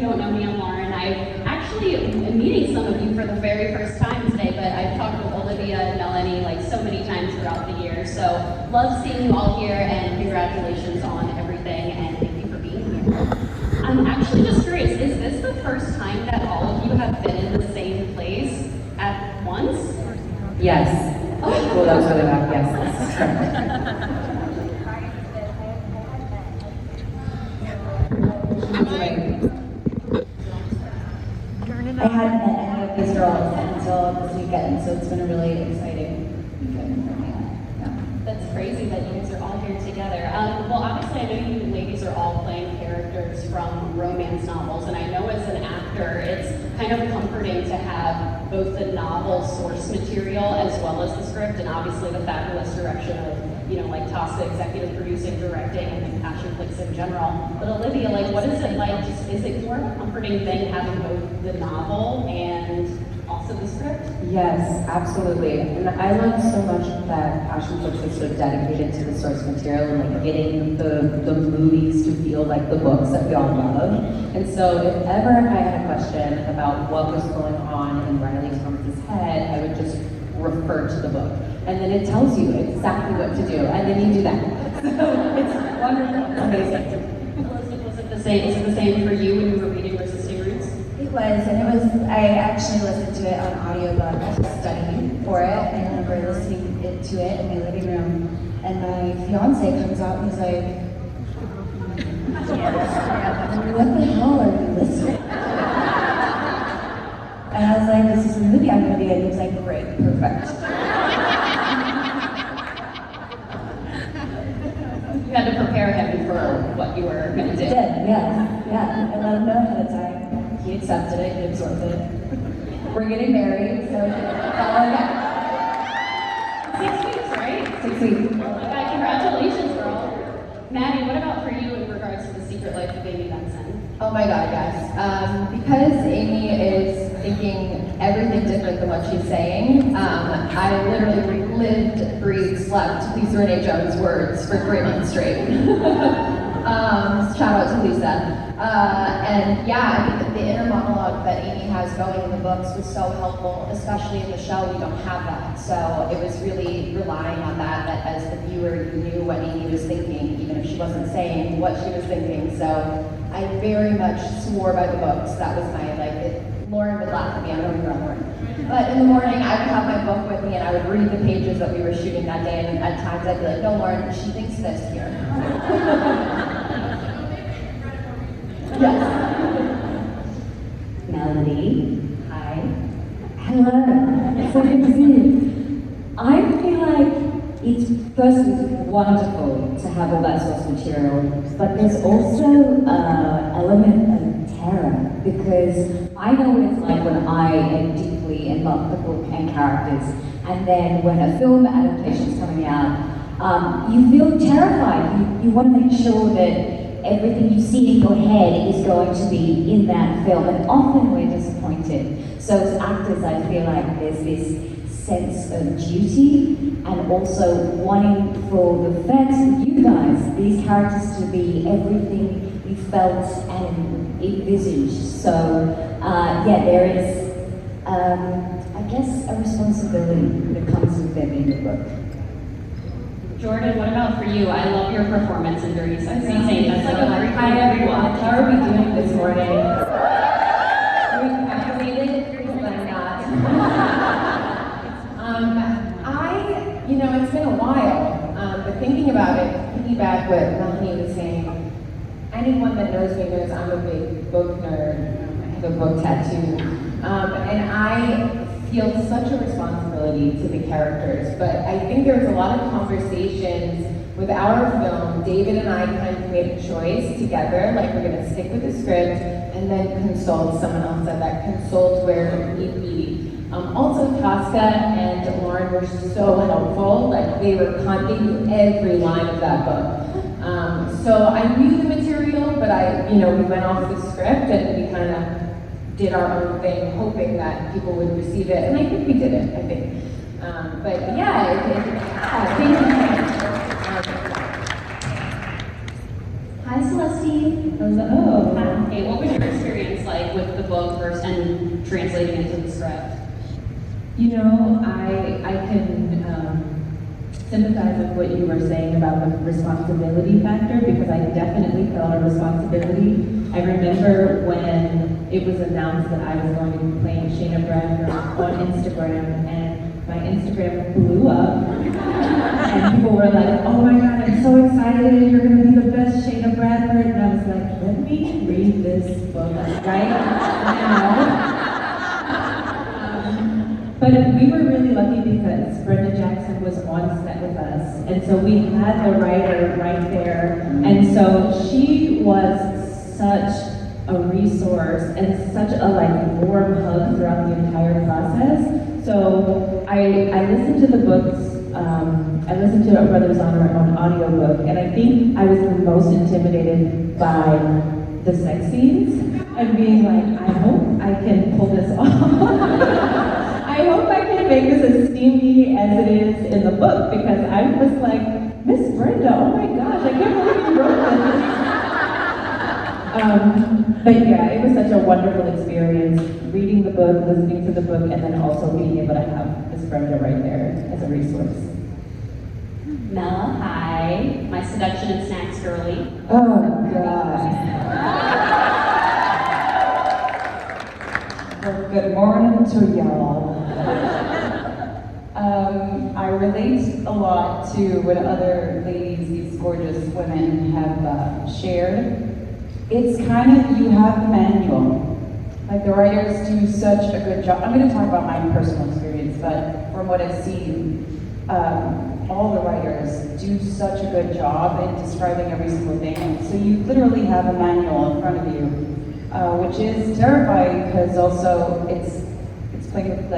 don't know me, I'm Lauren. I actually am meeting some of you for the very first time today, but I've talked with Olivia and Melanie like so many times throughout the year. So love seeing you all here, and congratulations on everything, and thank you for being here. I'm actually just curious, is this the first time that all of you have been in the same place at once? Yes. Oh, well, that was really bad. Yes, that's correct. I hadn't met any of these girls until this weekend, so it's been a really exciting weekend for me. Yeah. That's crazy that you guys are all here together. Well, obviously, I know you ladies are all playing characters from romance novels, and I know as an actor, it's kind of comforting to have both the novel source material as well as the script, and obviously the fabulous direction of, like Tasca executive producing, directing, and then Passion Flicks in general. But Olivia, like, what is it like? Is it more of a comforting thing having both the novel and also the script? Yes, absolutely. And I love so much that Passion Flicks is so dedicated to the source material and like getting the movies to feel like the books that we all love. And so if ever I had a question about what was going on in Riley Thomas's head, I would just refer to the book. And then it tells you exactly what to do, and then you do that. So it's wonderful, amazing. Elizabeth, was it the same? Is it the same for you when you were reading Resisting Roots? It was, I actually listened to it on audiobook, studying for it. I remember listening to it in my living room, and my fiance comes out and he's like, what the hell are you listening? And I was like, this is a movie I'm gonna be in. He was like, great, perfect. You had to prepare him for what you were going to do. I did, yeah. I let him know ahead of time. He accepted it, he absorbed it. We're getting married, so that's all I got. 6 weeks, right? 6 weeks. Oh my God, congratulations, girl. Maddie, what about for you in regards to The Secret Life of Amy Benson? Oh my God, yes. Because Amy is thinking everything different than what she's saying, I literally lived, breathed, slept Lisa Renee Jones' words for 3 months straight. Shout out to Lisa. And yeah, I think the inner monologue that Amy has going in the books was so helpful, especially in the show. We don't have that. So it was really relying on that as the viewer, you knew what Amy was thinking, even if she wasn't saying what she was thinking. So I very much swore by the books. That was my, Lauren would laugh at me, I don't know Lauren. But in the morning, I would have my book with me and I would read the pages that we were shooting that day, and at times I'd be like, no, Lauren, she thinks this here. Yes. Melanie, hi. Hello, so good to see you. I feel like it's firstly wonderful to have all that source material, but there's also an element of terror, because I know what it's like when I am deeply in love with the book and characters, and then when a film adaptation is coming out, you feel terrified. You want to make sure that everything you see in your head is going to be in that film, and often we're disappointed. So as actors, I feel like there's this sense of duty, and also wanting for the fans, for you guys, these characters to be everything you felt and envisaged. So there is, I guess, a responsibility that comes with them in the book. Jordan, what about for you? I love your performance in Dirty Sexy Saint. That's like a very Hi everyone, how are we doing this morning? Are we activated? Because I'm not. It's been a while, but thinking about it, piggyback what Melanie was saying, anyone that knows me knows I'm a big book nerd. I have a book tattoo. And I feel such a responsibility to the characters, but I think there was a lot of conversations with our film. David and I kind of made a choice together, like we're gonna stick with the script and then consult. Someone else said that, consult where need be. Also, Tasca and Lauren were so helpful. Like they knew every line of that book. So I knew the material, but we went off the script and we kind of did our own thing, hoping that people would receive it, and I think we did it. I think. But yeah, thank you. Hi, Celestine. Hello. Hey, what was your experience translating into the script? You know, I can sympathize with what you were saying about the responsibility factor, because I definitely felt a responsibility. I remember when it was announced that I was going to be playing Shayna Bradford on Instagram, and my Instagram blew up, and people were like, "Oh my God, I'm so excited! You're going to be the best Shayna Bradford," and I was like, "Let me read this book right now." But we were really lucky because Brenda Jackson was on set with us, and so we had the writer right there, and so she was such a resource and such a warm hug throughout the entire process. So I listened to the books. I listened to A Brother's Honor on audiobook, and I think I was the most intimidated by the sex scenes and being like, I hope I can pull this off. I hope I can make this as steamy as it is in the book, because I was like, Miss Brenda, oh my gosh, I can't believe you wrote this. But yeah, it was such a wonderful experience, reading the book, listening to the book, and then also being able to have Miss Brenda right there as a resource. Mela, hi. My seduction and snacks girly. Oh, God. Well, good morning to y'all. I relate a lot to what other ladies, these gorgeous women, have shared. It's kind of, you have the manual. Like, the writers do such a good job. I'm going to talk about my personal experience, but from what I've seen, all the writers do such a good job in describing every single thing. So you literally have a manual in front of you, which is terrifying, because also it's playing with,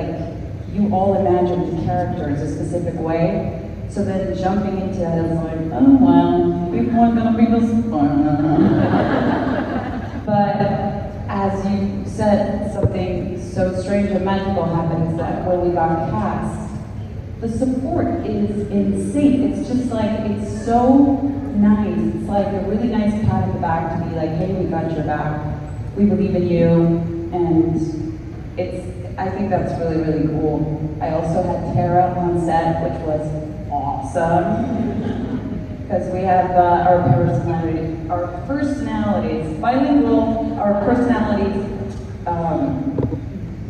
you all imagine the characters a specific way. So then jumping into that is like, oh well, people are gonna be this fun. But as you said, something so strange and magical happened, is that when we got cast, the support is insane. It's just it's so nice. It's like a really nice pat on the back to be like, hey, we got your back. We believe in you. And I think that's really, really cool. I also had Tara on set, which was awesome. Because we have our personalities, bilingual, our personalities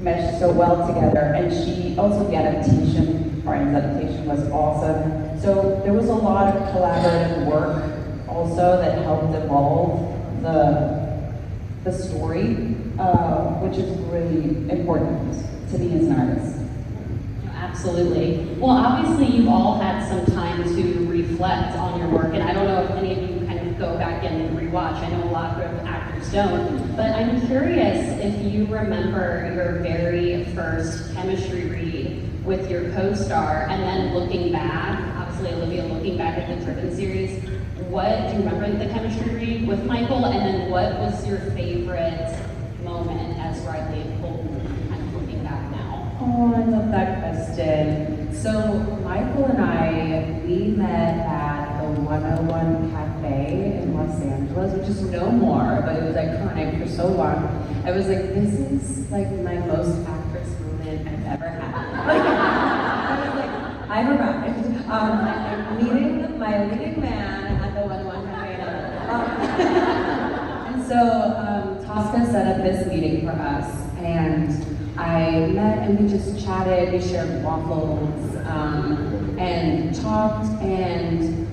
mesh so well together. And the adaptation, Brian's adaptation was awesome. So there was a lot of collaborative work also that helped evolve the story, which is really important to me as an artist. Absolutely. Well, obviously you've all had some time to reflect on your work, and I don't know if any of you kind of go back and rewatch. I know a lot of actors don't, but I'm curious if you remember your very first chemistry read with your co-star, and then looking back, obviously Olivia looking back at the Driven series, what do you remember the chemistry read with Michael, and then what was your favorite moment as Riley and Colton, kind of looking back now? Oh, I love that question. So Michael and I, we met at the 101 Cafe in Los Angeles, which is no more, but it was iconic for so long. I was like, this is my most actress moment I've ever had. I was like, I've arrived. I'm meeting my leading man at the 101 Cafe. And so Tosca set up this meeting for us, and I met and we just chatted, we shared waffles, and talked, and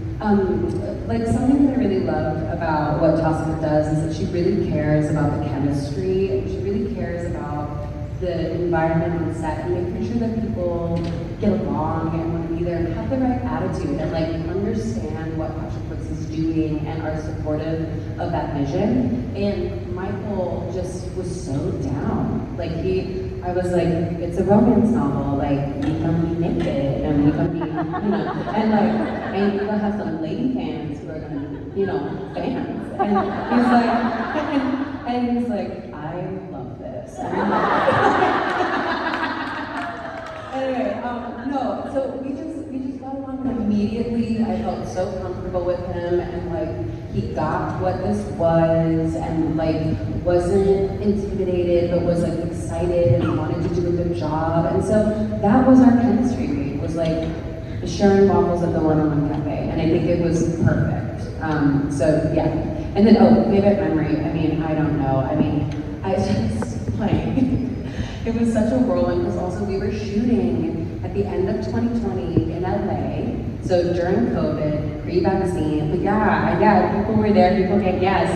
something that I really love about what Tosca does is that she really cares about the chemistry, and she really cares about the environment on set and making sure that people get along and want to be there and have the right attitude and understand what PassionCon is doing and are supportive of that vision. And Michael just was so down. I was like, it's a romance novel, we can be naked and we can be, and we'll have some lady fans who are gonna be, fans. And he's like, I love this. Anyway, no, so we just got along immediately. I felt so comfortable with him, and he got what this was, and wasn't intimidated, but was like excited and wanted to do a good job. And so that was our chemistry read, was like sharing waffles at the one-on-one cafe. And I think it was perfect. So yeah. And then, favorite memory. I mean, I don't know. I mean, I just like, it was such a whirlwind because also we were shooting at the end of 2020 in LA. So during COVID, pre-vaccine, but yeah, people were there, people came, yes.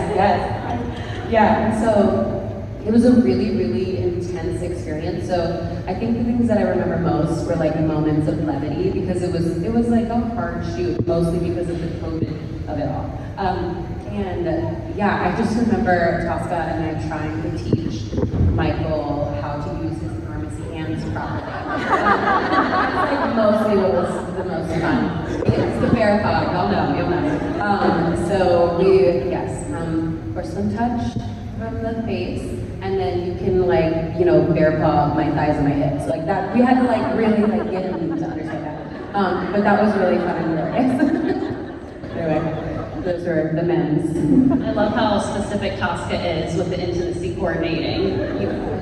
Yeah, and so it was a really, really intense experience. So I think the things that I remember most were like moments of levity because it was like a hard shoot, mostly because of the COVID of it all. I just remember Tosca and I trying to teach Michael how to use his enormous hands properly. That's like mostly what was the most fun. It's the bear paw, you'll know. So porcelain touch from the face, and then you can bear paw my thighs and my hips. Like that, we had to really get him to understand that. But that was really fun and hilarious. Anyway. Those are the men's. I love how specific Tosca is with the intimacy coordinating.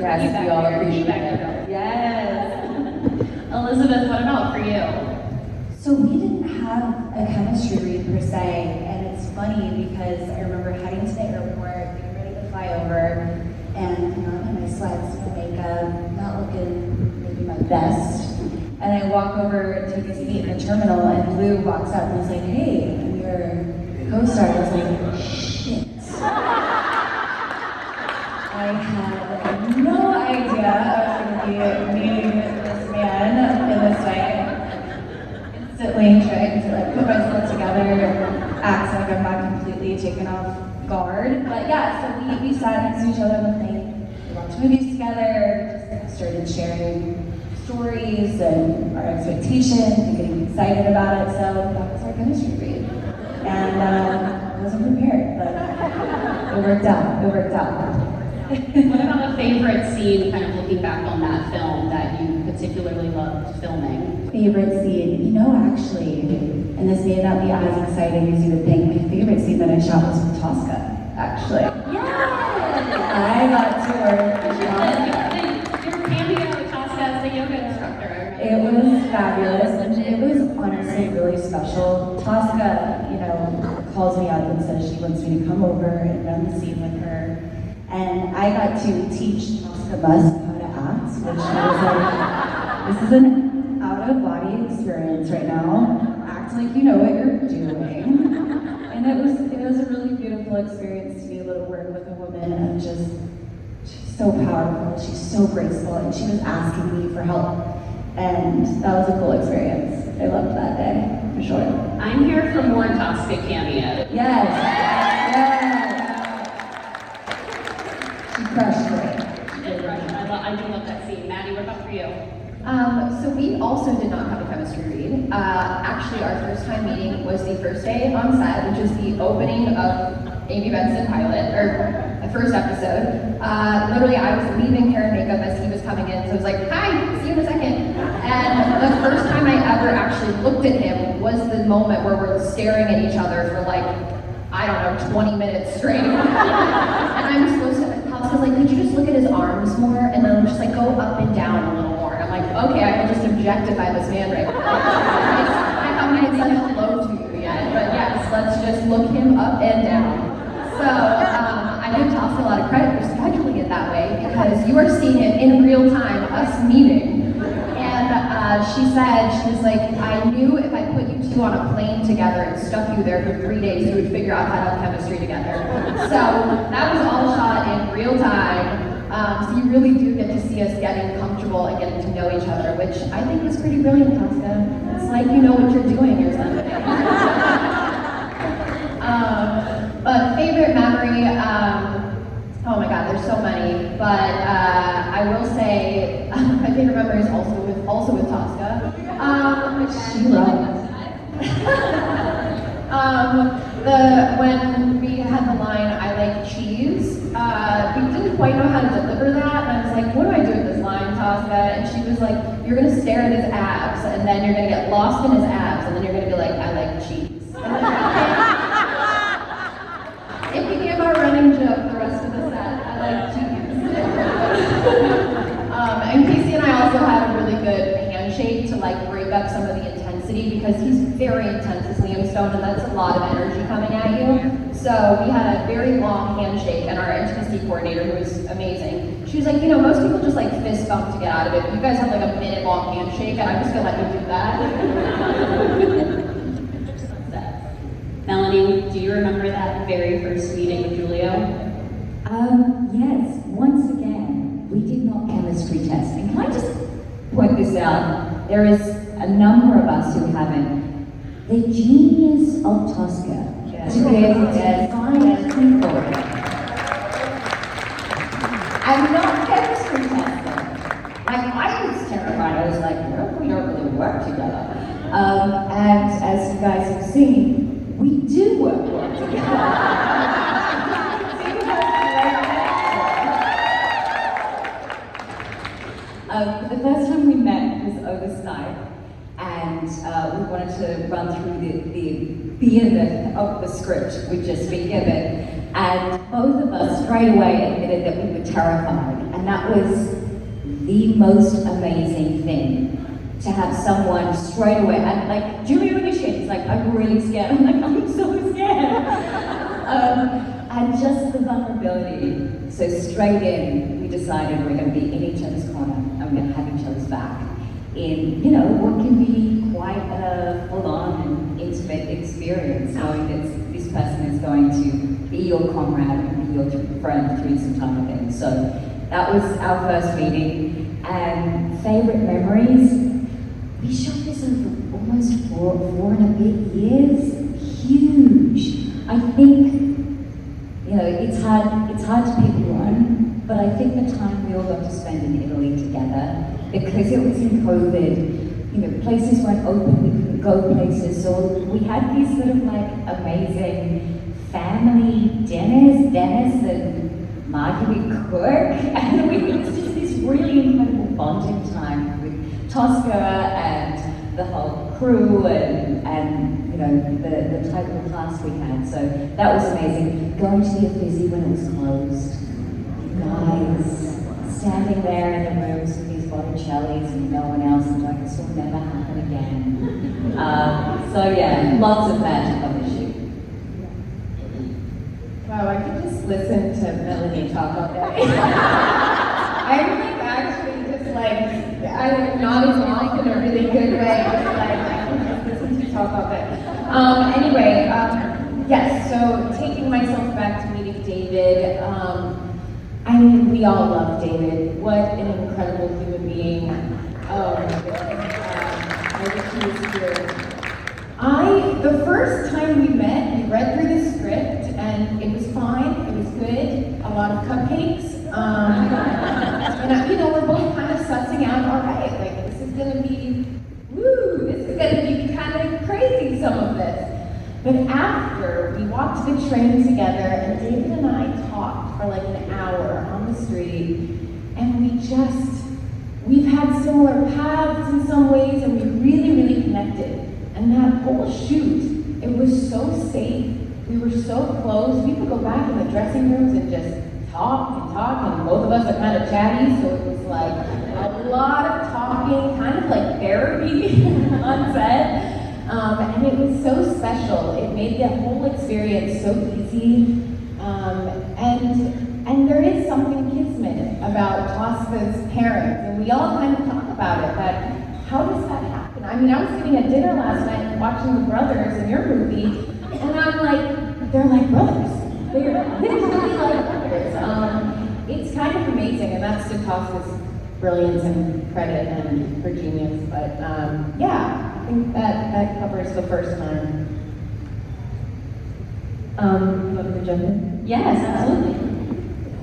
Yes, we all appreciate it. Yes. Elizabeth, what about for you? So we didn't have a chemistry read per se, and it's funny because I remember heading to the airport, getting ready to fly over, and I'm in my sweats, my makeup, not looking maybe my best. And I walk over to take a seat in the terminal, and Lou walks up and was like, "Hey, I'm your co-star." I was like, shit. I had no idea I was going to be meeting this man in this way. Instantly trying to put myself together, act like I'm not completely taken off guard. But yeah, so we sat next to each other on the plane. We watched movies together, just started sharing stories and our expectations and getting excited about it. So that was our chemistry read. And I wasn't prepared, but it worked out. What about a favorite scene, kind of looking back on that film that you particularly loved filming? Favorite scene? Actually, and this may not be as exciting as you would think, my favorite scene that I shot was with Tosca, actually. Yeah! I got to work with Your cameo with Tosca as the yoga instructor. It was fabulous, and it was honestly really special. Tosca, calls me up and says she wants me to come over and run the scene with her. And I got to teach Tosca Bus how to act, which was like, this is an out-of-body experience right now. Act like you know what you're doing. And it was a really beautiful experience to be able to work with a woman and she's so powerful, she's so graceful, and she was asking me for help. And that was a cool experience. I loved that day, for sure. I'm here for more Tosca cameo. Yes. She crushed it. I do love that scene. Maddie, what about for you? So we also did not have a chemistry read. Actually, our first time meeting was the first day on set, which is the opening of Amy Benson pilot, or the first episode. Literally, I was leaving hair and makeup as he was coming in, so I was like, "Hi, see you in a second." And the first time I ever actually looked at him was the moment where we're staring at each other for 20 minutes straight. And I'm supposed to, Tosca's like, "Could you just look at his arms more?" And then I'm just like, "Go up and down a little more." And I'm like, "Okay, I can just objectify this man right now." I haven't said hello to you yet, but yes, let's just look him up and down. So I give Tosca a lot of credit for scheduling it that way, because you are seeing it in real time, us meeting. And she said, she was like, "I knew if I put you two on a plane together and stuck you there for 3 days, you would figure out how to have chemistry together." So that was all shot in real time. So you really do get to see us getting comfortable and getting to know each other, which I think is pretty brilliant, Tosca. It's like you know what you're doing or something. But favorite memory, oh my God, there's so many. But I will say my favorite memory is also with Tosca. She loves. When we had the line, "I like cheese," we didn't quite know how to deliver that, and I was like, "What do I do with this line, Tosca?" And she was like, "You're gonna stare at his abs, and then you're gonna get lost in his abs, and then you're gonna be like, 'I like cheese.'" It became our running joke the rest of the set. I good handshake to like break up some of the intensity because he's very intense as Liam Stone and that's a lot of energy coming at you. So we had a very long handshake and our intimacy coordinator, who was amazing, she was like, you know, most people just like fist bump to get out of it. You guys have like a minute long handshake and I'm just gonna let you do that. Melanie, do you remember that very first meeting with Julio? Yes, once again, we did not chemistry test. And can I just point this out? There is a number of us who haven't. The genius of Tosca to be able to find people and not chemistry test them. Like, I was terrified. I was like, no, we don't really work together. And as you guys have seen, we do work together. The first time we met was over Skype, and we wanted to run through the end of the script we'd just been given, and both of us straight away admitted that we were terrified, and that was the most amazing thing, to have someone straight away, and like, Julio initiates, like, I'm really scared, I'm like, I'm so scared. And just the vulnerability. So straight in, we decided we're going to be in each other's corner and we're going to have each other's back in, you know, what can be quite a full-on and intimate experience, knowing that this person is going to be your comrade and be your friend through some time of things. So that was our first meeting. And favorite memories, we shot this over almost four and a bit years. Huge. I think, you know, it's hard to pick one, but I think the time we all got to spend in Italy together, because it was in COVID, you know, places weren't open, we couldn't go places, so we had these sort of like amazing family dinners, Dennis and Marguerite cook, and it was just this really incredible bonding time with Tosca and the whole crew and you know, the tight little class we had. So that was amazing. Going to the Uffizi when it was closed. You guys, standing there in the rooms with these Botticellis and no one else, and like, this will never happen again. So yeah, lots of magic on the shoot. Wow, I could just listen to Melanie talk all day. I'm like actually just like, I'm nodding off in a really good way, just like, I can just listen to you talk all day. Anyway, yes, so taking myself back to meeting David, I mean, we all love David. What an incredible human being. Oh my goodness. I wish he was here. The first time we met, we read through the script and it was fine, it was good, a lot of cupcakes. And you know, we're both kind of sussing out, all right, like this is gonna be, woo, this is gonna be kind of crazy, some of this. But after, we walked the train together and David and I talked for like an hour on the street, and we've had similar paths in some ways, and we really, really connected. And that whole shoot, it was so safe. We were so close. We could go back in the dressing rooms and just talk, and both of us are kind of chatty, so it was like a lot of talking, kind of like therapy on set. And it was so special. It made the whole experience so easy. And there is something kismet about Tosca's parents, and we all kind of talk about it, that how does that happen? I mean, I was sitting at dinner last night watching The Brothers in your movie, and I'm like, they're like brothers. They're literally like brothers. It's kind of amazing, and that's to Tosca's brilliance and credit and her genius. But yeah, I think that covers the first time. You want to jump in? Yes, absolutely.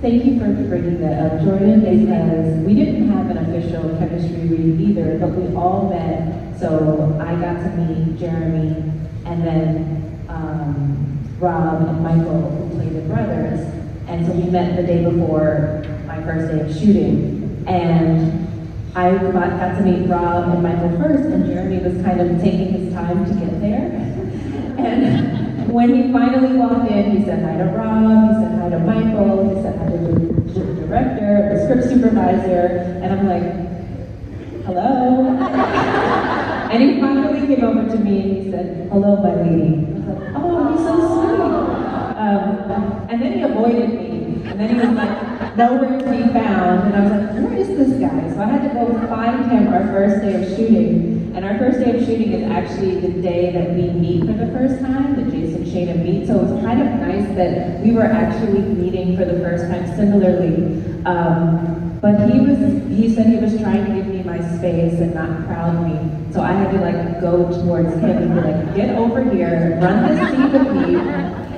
Thank you for bringing that up, Jordan, because we didn't have an official chemistry read either, but we all met. So I got to meet Jeremy, and then Rob and Michael, who played the brothers. And so we met the day before my first day of shooting. And I got to meet Rob and Michael first, and Jeremy was kind of taking his time to get there. And when he finally walked in, he said hi to Rob, he said hi to Michael, he said hi to the director, the script supervisor, and I'm like, hello. And he finally came over to me and he said, hello, my lady. I was like, oh, he's so sweet. And then he avoided me. And then he was like, nowhere to be found. And I was like, where is this guy? So I had to go find him our first day of shooting. And our first day of shooting is actually the day that we meet for the first time, that Jason, Shane, and meet. So it was kind of nice that we were actually meeting for the first time similarly. But he said he was trying to give me my space and not crowd me. So I had to like go towards him and be like, get over here, run this scene with me.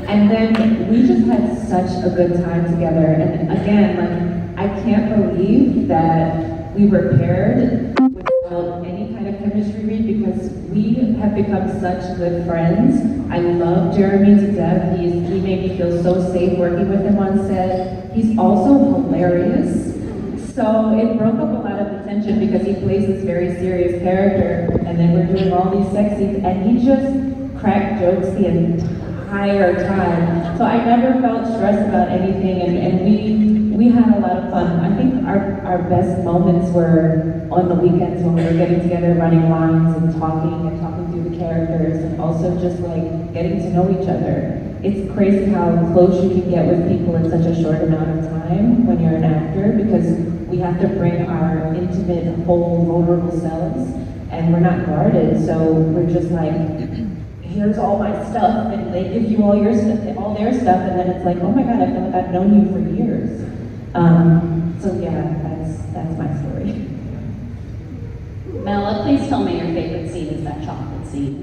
And then we just had such a good time together. And again, like, I can't believe that we were paired without any kind of chemistry read because we have become such good friends. I love Jeremy to death. He made me feel so safe working with him on set. He's also hilarious. So it broke up a lot of the tension because he plays this very serious character and then we're doing all these sex scenes and he just cracked jokes the entire time. So I never felt stressed about anything and we had a lot of fun. I think our best moments were on the weekends when we were getting together, running lines and talking through the characters and also just like getting to know each other. It's crazy how close you can get with people in such a short amount of time when you're an actor because we have to bring our intimate, whole, vulnerable selves and we're not guarded. So we're just like, here's all my stuff, and they give you all your stuff, all their stuff, and then it's like, oh my God, I feel like I've known you for years. So yeah, that's my story. Mela, please tell me your favorite scene is that chocolate scene.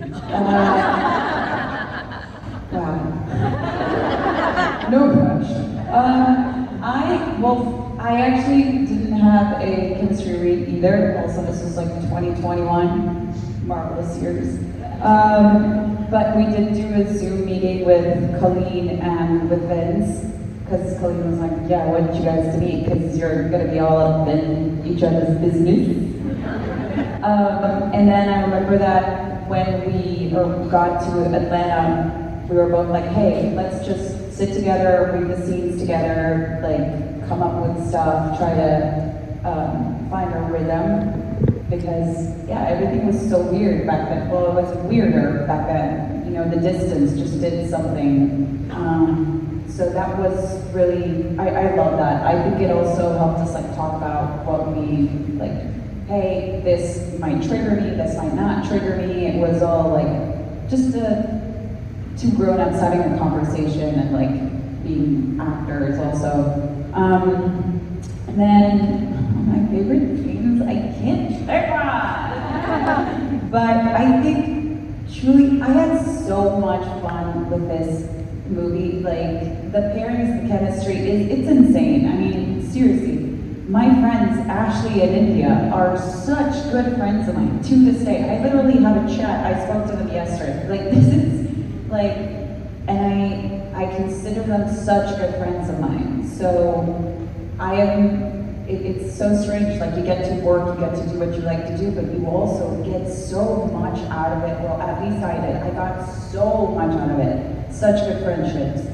Wow. No pressure. I actually didn't have a chemistry read either. Also, this was like 2021, marvelous years. But we did do a Zoom meeting with Colleen and with Vince, because Colleen was like, yeah, I want you guys to meet, because you're gonna be all up in each other's business. And then I remember that when we got to Atlanta, we were both like, hey, let's just sit together, read the scenes together, like come up with stuff, try to find our rhythm. Because, yeah, everything was so weird back then. Well, it was weirder back then. You know, the distance just did something. So that was really, I love that. I think it also helped us like talk about what we, like, hey, this might trigger me, this might not trigger me. It was all like, just two grown-ups having a conversation and like being actors also. And then my favorite things, I can't pick one. But I think truly, I had so much fun with this movie. Like the pairings, the chemistry, it's insane. I mean, seriously, my friends Ashley and India are such good friends of mine to this day. I literally have a chat. I spoke to them yesterday. Like this is like, and I consider them such good friends of mine. So I am. It's so strange, like you get to work, you get to do what you like to do, but you also get so much out of it. Well, at least I did. I got so much out of it. Such good friendships,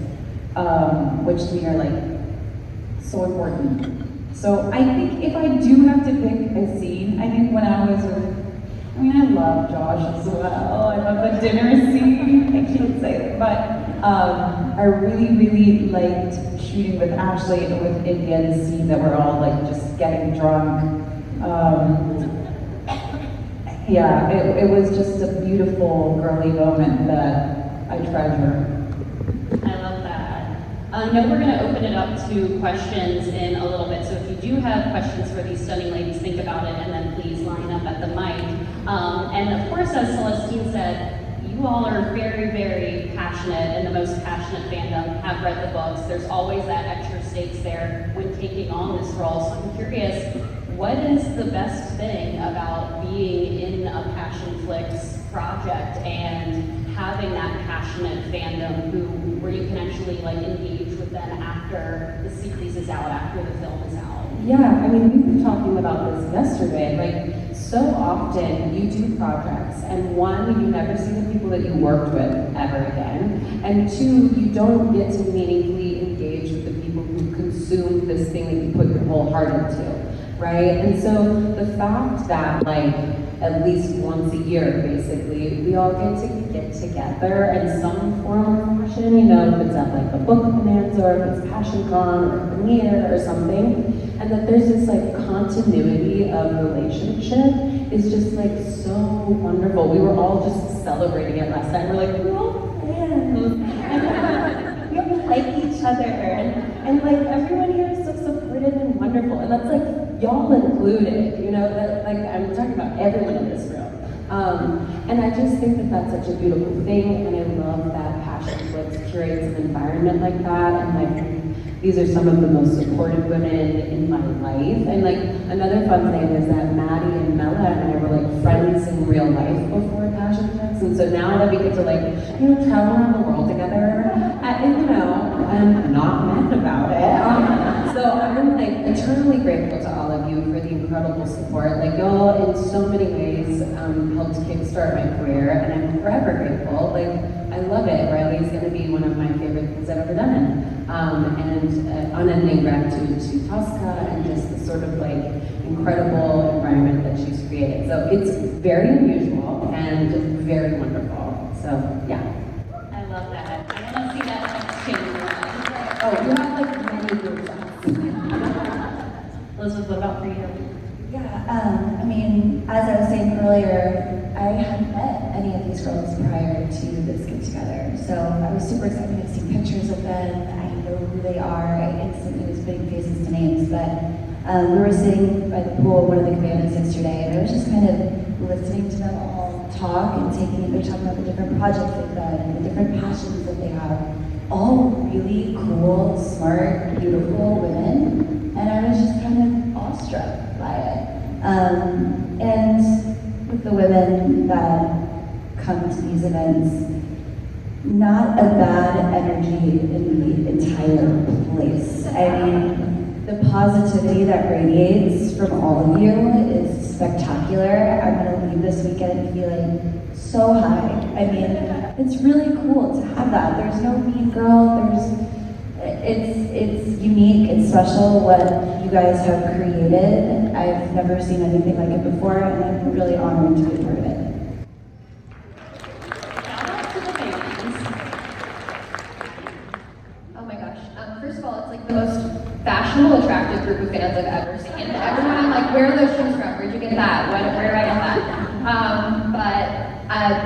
which to me are like so important. So I think if I do have to pick a scene, I think when I was with, I love Josh as well. I love the dinner scene. I can't say it, but I really, really liked shooting with Ashley and with India, the scene that we're all like just getting drunk. Yeah, it was just a beautiful girly moment that I treasure. I love that. No, we're going to open it up to questions in a little bit. So if you do have questions for these stunning ladies, think about it and then please line up at the mic. And of course, as Celestine said, you all are very, very passionate and the most passionate fandom, have read the books. There's always that extra stakes there when taking on this role. So I'm curious, what is the best thing about being in a Passion Flicks project and having that passionate fandom where you can actually like engage with them after the series is out, after the film is out? Yeah, I mean, we were talking about this yesterday. Like, so often you do projects, and one, you never see the people that you worked with ever again, and two, you don't get to meaningfully engage with the people who consume this thing that you put your whole heart into. right? And so the fact that like at least once a year, basically, we all get together in some form of fashion, you know, if it's at like a book bonanza or if it's PassionCon or premiere or something, and that there's this like continuity of relationship is just like so wonderful. We were all just celebrating it last night. We're like, we're all friends, and we like each other, and like everyone here is so supportive and wonderful, and that's like y'all included, you know, that like I'm talking about everyone in this room. And I just think that that's such a beautiful thing, and I love that Passion Flicks curates an environment like that, and like these are some of the most supportive women in my life. And like another fun thing is that Maddie and Mela and I were like friends in real life before Passion Flicks, and so now that we get to like, you know, travel around the world together, and you know, I'm not mad about it. So I'm like eternally grateful to all of you for the incredible support. Like y'all in so many ways helped kickstart my career, and I'm forever grateful. Like I love it. Riley's gonna be one of my favorite things I've ever done. And unending gratitude to Tosca and just the sort of like incredible environment that she's created. So it's very unusual and just very wonderful. So yeah. I love that. I want to see that exchange. Oh, you have like many good shots. Elizabeth, what about for you? Yeah, I mean, as I was saying earlier, I hadn't met any of these girls prior to this get together. So I was super excited to see pictures of them. I know who they are. I instantly was putting faces to names. But we were sitting by the pool, one of the cabanas yesterday, and I was just kind of listening to them all talk and they're talking about the different projects they've done and the different passions that they have. All really cool, smart, beautiful women. And I was just kind of awestruck by it. And with the women that come to these events, not a bad energy in the entire place. I mean, the positivity that radiates from all of you is spectacular. I'm gonna leave this weekend feeling so high. I mean, it's really cool to have that. There's no mean girl, it's unique and special what you guys have created. I've never seen anything like it before, and I'm really honored to be part of it. Oh my gosh. First of all, it's like the most fashionable, attractive group of fans I've ever seen. Everyone, I'm like, where are those shoes from? Where'd you get that? Where did I get that? But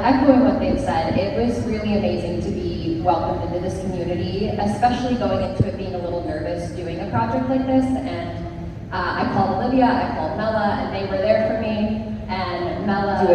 echoing what they've said, it was really amazing to be welcomed into this community, especially going into it being a little nervous doing a project like this. And I called Olivia, I called Mela, and they were there for me. And Mela,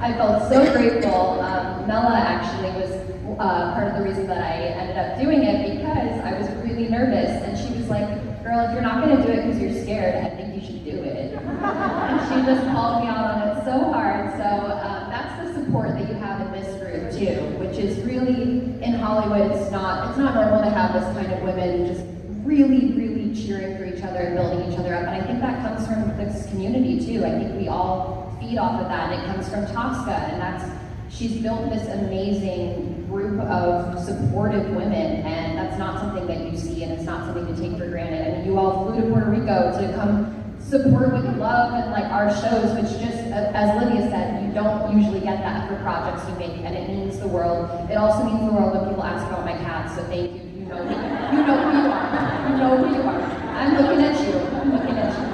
I felt so grateful. Mela actually was part of the reason that I ended up doing it because I was really nervous, and she was like, girl, if you're not gonna do it because you're scared, I think you should do it. And she just called me out on it so hard. So that's the support that you have in this group too, which is really, in Hollywood, it's not normal to have this kind of women just really, really cheering for each other and building each other up. And I think that comes from this community too. I think we all feed off of that, and it comes from Tosca, and she's built this amazing group of supportive women, and that's not something that you see, and it's not something to take for granted. I mean, you all flew to Puerto Rico to come support what you love and like our shows, which just, as Olivia said, you don't usually get that for projects you make, and it means the world. It also means the world when people ask about my cats, so thank you. You know who you are. You know who you are. I'm looking at you. I'm looking at you.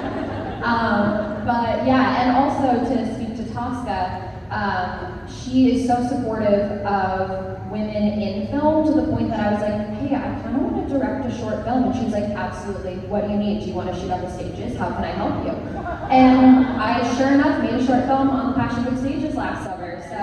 But yeah, and also to speak to Tosca, she is so supportive of women in film to the point that I was like, hey, I kind of want to direct a short film. And she was like, absolutely, what do you need? Do you want to shoot on the stages? How can I help you? And I, sure enough, made a short film on the Passion Flicks stages last summer. So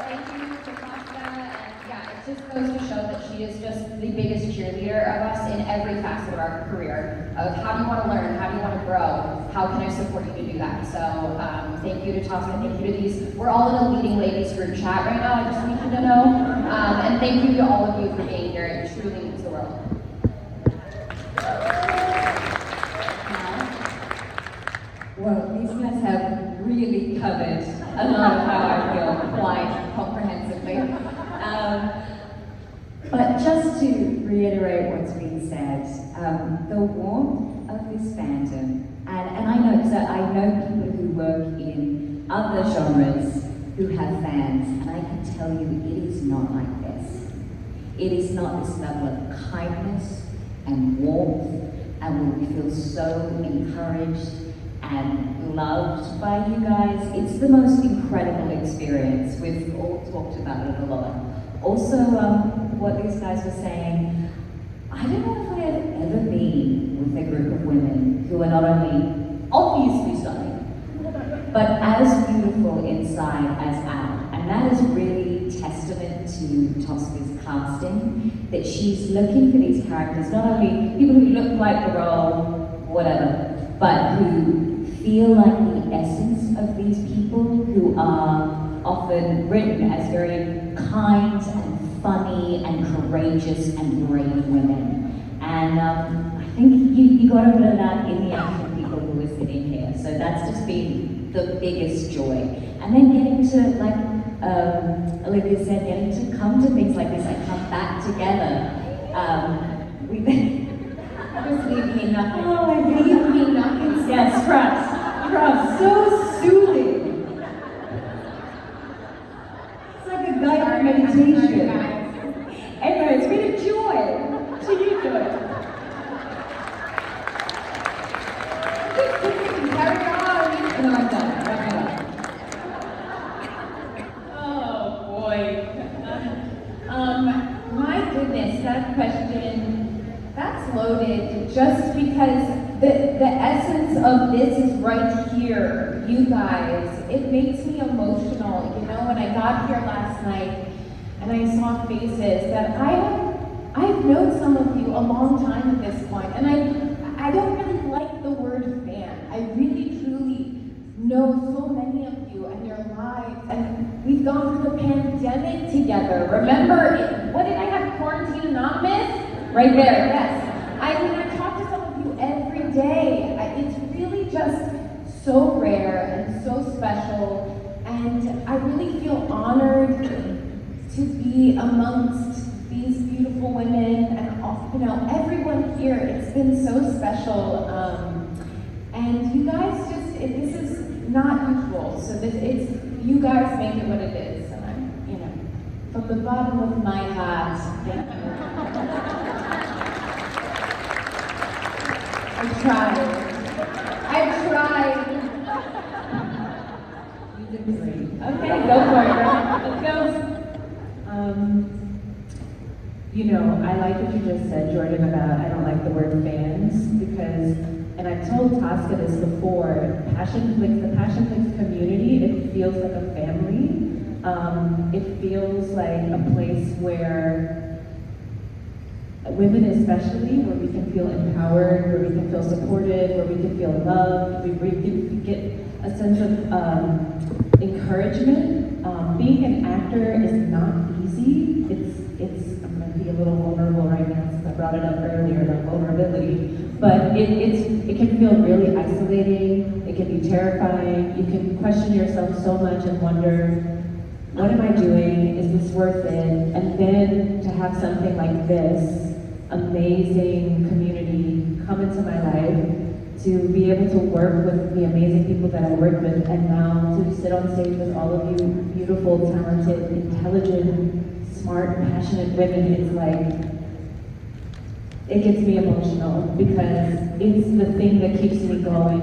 thank you to Tosca. And yeah, it just goes to show that she is just the biggest cheerleader of us in every facet of our career. Of how do you want to learn? How do you want to grow? How can I support you to do that? So thank you to Tosca, thank you to these. We're all in a leading ladies group chat right now, I just need you to know. And thank you to all of you for being here. It truly means the world. Well, these guys have really covered a lot of how I feel quite comprehensively. But just to reiterate what's been said, the warmth of this fandom, and I know, so I know people who work in other genres who have fans, and I can tell you it is not like this. It is not this level of kindness and warmth, and where we feel so encouraged and loved by you guys. It's the most incredible experience. We've all talked about it a lot. Also, what these guys were saying, I don't know if I have ever been with a group of women who are not only obviously stunning, but as beautiful inside as out. And that is really testament to Tosca's casting, that she's looking for these characters, not only people who look like the role, whatever, but who feel like the essence of these people, who are often written as very kind and funny and courageous and brave women. And I think you got a bit of that in the actual people who are sitting here. So that's just been the biggest joy. And then getting to, like Olivia said, getting to come to things like this and come back together. Just leave me nothing. Oh, Leave me nothing. yes, trust, so soothing. It's like a guided meditation. Anyway, it's been a joy to you, Joy. Carry on. No, I'm done. Wrap it up. Oh boy. My goodness, that question, that's loaded just because the essence of this is right here, you guys. It makes me emotional. You know, when I got here last night and I saw faces that I've known some of you a long time at this point, and I don't really like the word fan. I really truly know so many of you and your lives, and we've gone through the pandemic together. Remember, what did I have, Quarantine Anonymous? Right there, yes. I mean, I talk to some of you every day. It's really just so rare and so special, and I really feel honored to be amongst these beautiful women and everyone here. It's been so special, and you guys this is not usual. So you guys make it what it is, and I'm from the bottom of my heart, thank you. I've tried. You did great. Okay, go for it. Let's go. I like what you just said, Jordan, about I don't like the word fans, because, and I've told Tosca this before, the PassionFlix community, it feels like a family. It feels like a place where women especially, where we can feel empowered, where we can feel supported, where we can feel loved, we can get a sense of encouragement. Being an actor is not easy. I'm going to be a little vulnerable right now since I brought it up earlier, that vulnerability. But it can feel really isolating. It can be terrifying. You can question yourself so much and wonder, what am I doing? Is this worth it? And then to have something like this amazing community come into my life, to be able to work with the amazing people that I work with, and now to sit on stage with all of you beautiful, talented, intelligent, smart, passionate women, it's like, it gets me emotional, because it's the thing that keeps me going,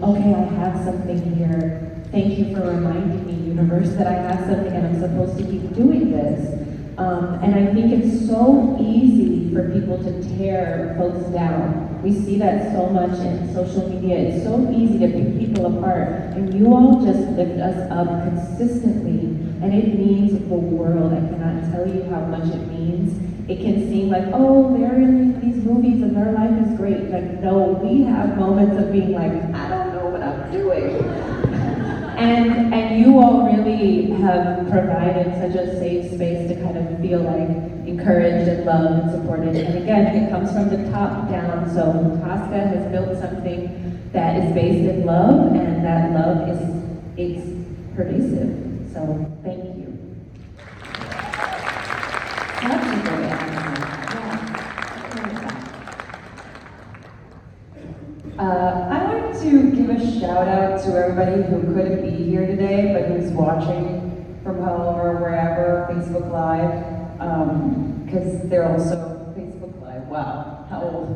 okay, I have something here. Thank you for reminding me, universe, that I have something and I'm supposed to keep doing this. And I think it's so easy for people to tear folks down. We see that so much in social media. It's so easy to pick people apart. And you all just lift us up consistently. And it means the world. I cannot tell you how much it means. It can seem like, oh, they're in these movies and their life is great. Like, no, we have moments of being like, I don't know what I'm doing. And you all really have provided such a safe space to kind of feel like encouraged and loved and supported. And again, it comes from the top down. So Tosca has built something that is based in love, and that love it's pervasive. So thank you. I wanted to give a shout out to everybody who couldn't be here today, but who's watching from home or wherever, Facebook Live, because they're also Facebook Live. Wow, how old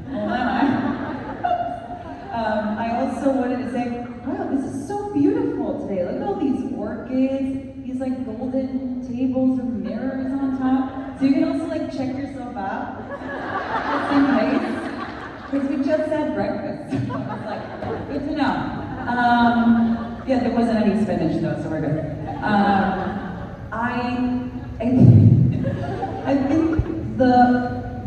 am I? I also wanted to say, wow, this is so beautiful today. Look at all these orchids, these like golden tables with mirrors on top. So you can also like check yourself out. That's nice. Because we just had breakfast. I was like, good to know. Yeah, there wasn't any spinach though, so we're good. I think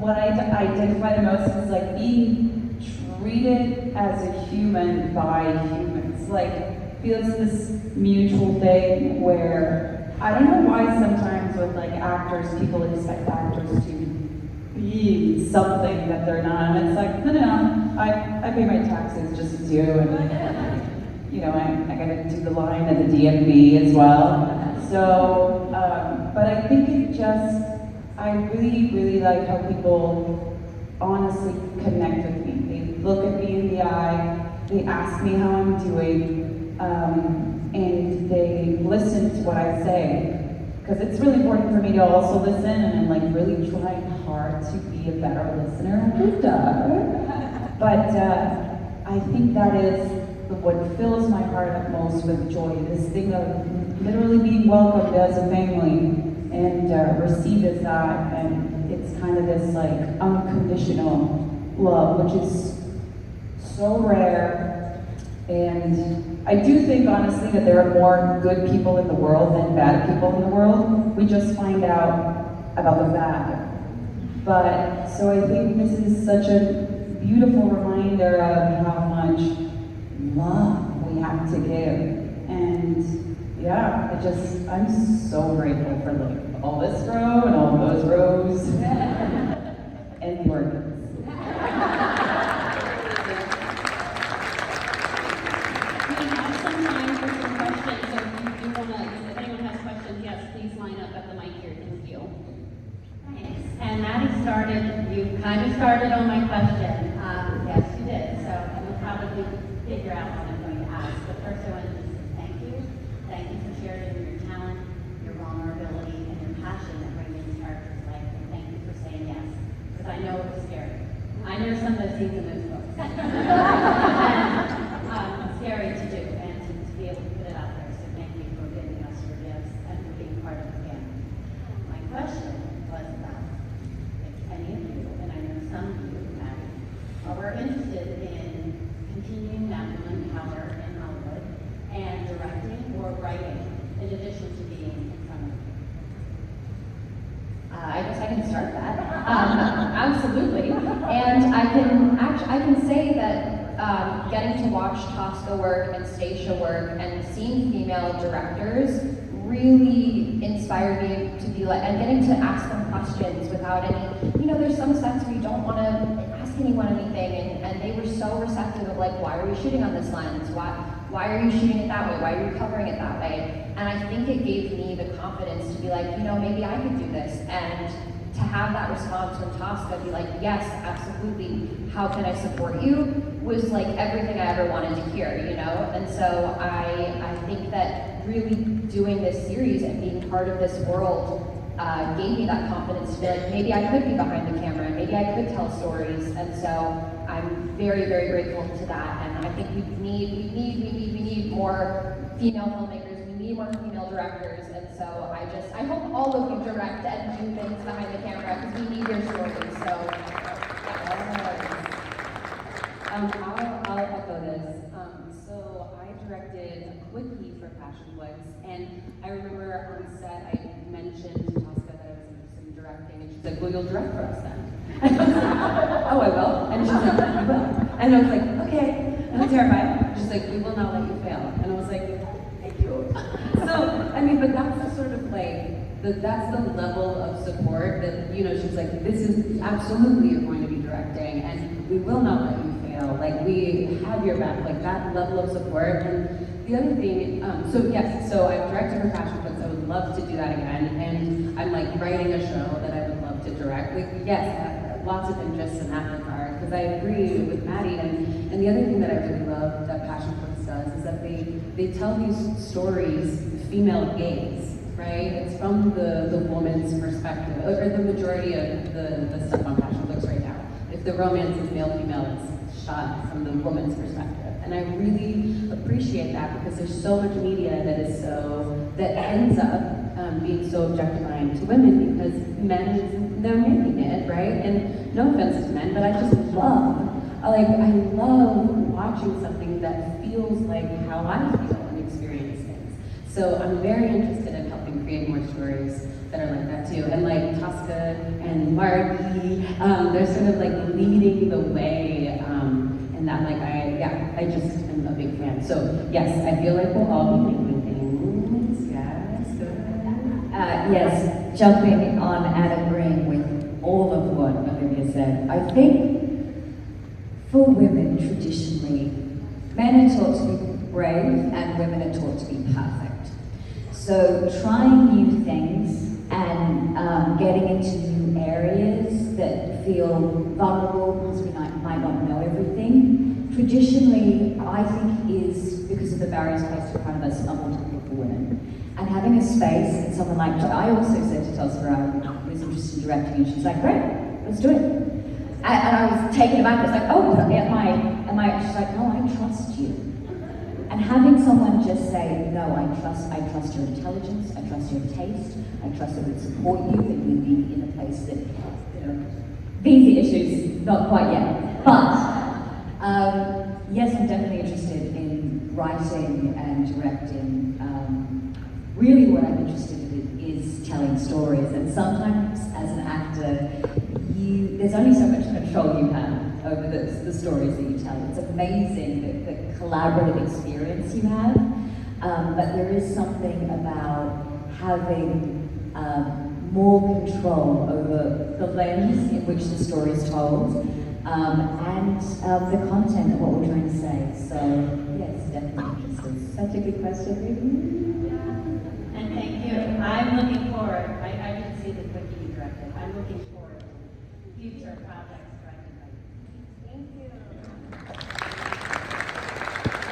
what I identify the most is like being treated as a human by humans. Like, feels this mutual thing where I don't know why sometimes with like actors, people expect actors to be something that they're not. And it's like, no, I pay my taxes just as you, and you know, I gotta do the line at the DMV as well. So, but I think it just, I really like how people honestly connect with me. They look at me in the eye, they ask me how I'm doing, and they listen to what I say. Because it's really important for me to also listen, and I'm like really trying hard to be a better listener. But I think that is what fills my heart most with joy, this thing of literally being welcomed as a family and received as that, and it's kind of this like unconditional love, which is so rare. And I do think, honestly, that there are more good people in the world than bad people in the world. We just find out about the bad. But, so I think this is such a beautiful reminder of how much love we have to give. And yeah, I'm so grateful for like all this row and all those rows and the organs. And Maddie you kind of started on my question. Yes, you did. So you'll probably figure out what I'm going to ask. But first I want to just say thank you. Thank you for sharing your talent, your vulnerability, and your passion that bring these characters to life. And thank you for saying yes. Because I know it was scary. I know some of those scenes in those books. And, scary to do and to be able to put it out there. So thank you for giving us your gifts and for being part of the family. My question was about any of you, and I know some of you, Maddie, are interested in continuing that woman power in Hollywood and directing or writing in addition to being in front of you. I guess I can start that. Absolutely. And I can say that getting to watch Tosca work and Stacia work and seeing female directors really inspired me to be like, and getting to ask them questions without any, there's some sets where you don't want to ask anyone anything, and they were so receptive of like, why are we shooting on this lens? Why are you shooting it that way? Why are you covering it that way? And I think it gave me the confidence to be like, maybe I could do this. And to have that response from Tosca, be like, yes, absolutely, how can I support you? Was like everything I ever wanted to hear, And so I think that really doing this series and being part of this world gave me that confidence to be like, maybe I could be behind the camera, maybe I could tell stories. And so I'm very, very grateful to that. And I think we need more female filmmakers, we need more female directors. And so I hope all of you direct and do things behind the camera because we need your stories. So I'll echo this. So I directed a quickie for PassionCon, and I remember on set I mentioned to Tosca that I was interested in directing, and she's like, well, you'll direct for us then. And I was like, oh, I will. And she's like, you will. And I was like, okay. And I'm terrified. She's like, we will not let you fail. And I was like, thank you. So, but that's the sort of that's the level of support that, she's like, this is absolutely you're going to be directing, and we will not let you fail. Like, we have your back, like that level of support. And the other thing, so I've directed for PassionCon, I would love to do that again. And I'm like writing a show that I would love to direct. Like, yes, lots of interest in that regard, because because I agree with Maddie. And the other thing that I really love that Passion Books does is that they tell these stories female gaze, right? It's from the woman's perspective, or the majority of the stuff on Passion Books right now. If the romance is male-female, it's shot from the woman's perspective. And I really appreciate that because there's so much media that ends up being so objectifying to women because they're making it, right? And no offense to men, but I just I love watching something that feels like how I feel and experience things. So I'm very interested in helping create more stories that are like that too. And like Tosca and Margie, they're sort of like leading the way, and that I just am a big fan. So yes, I feel like we'll all be making things. Yes, good. Yes, jumping on and agreeing with all of what Olivia said. I think for women, traditionally, men are taught to be brave and women are taught to be perfect. So trying new things and getting into new areas that feel vulnerable because we might not know everything, traditionally, I think is because of the barriers placed in front of us, not more difficult for women. And having a space and someone like, I also said to Tosca, I was interested in directing, and she's like, great, let's do it. And I was taken aback, I was like, oh, she's like, no, I trust you. And having someone just say, no, I trust your intelligence, I trust your taste, I trust that we'd support you, that you'd be in a place that, visa issues, not quite yet. But, yes, I'm definitely interested in writing and directing. Really what I'm interested in is telling stories, and sometimes as an actor, there's only so much control you have over the stories that you tell. It's amazing the collaborative experience you have, but there is something about having more control over the lens in which the story is told, and the content of what we're trying to say. So yes, definitely interested. Such a good question. And thank you. I'm looking forward. I didn't see the quickie you directed. I'm looking forward to future projects directed by you. Thank you.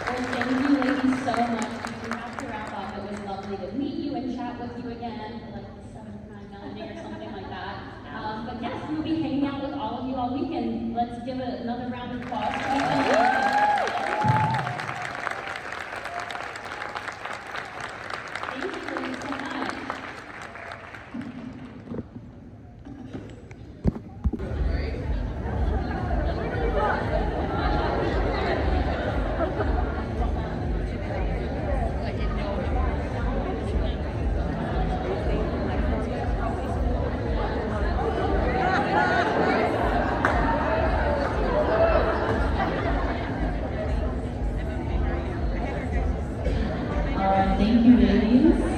Well, thank you ladies so much. We have to wrap up. It was lovely to meet you and chat with you again for like the 7th time, Melanie, or something like that. But yes, we'll be hanging out with all of you all weekend. Let's give another round of applause for you. Thank you, ladies.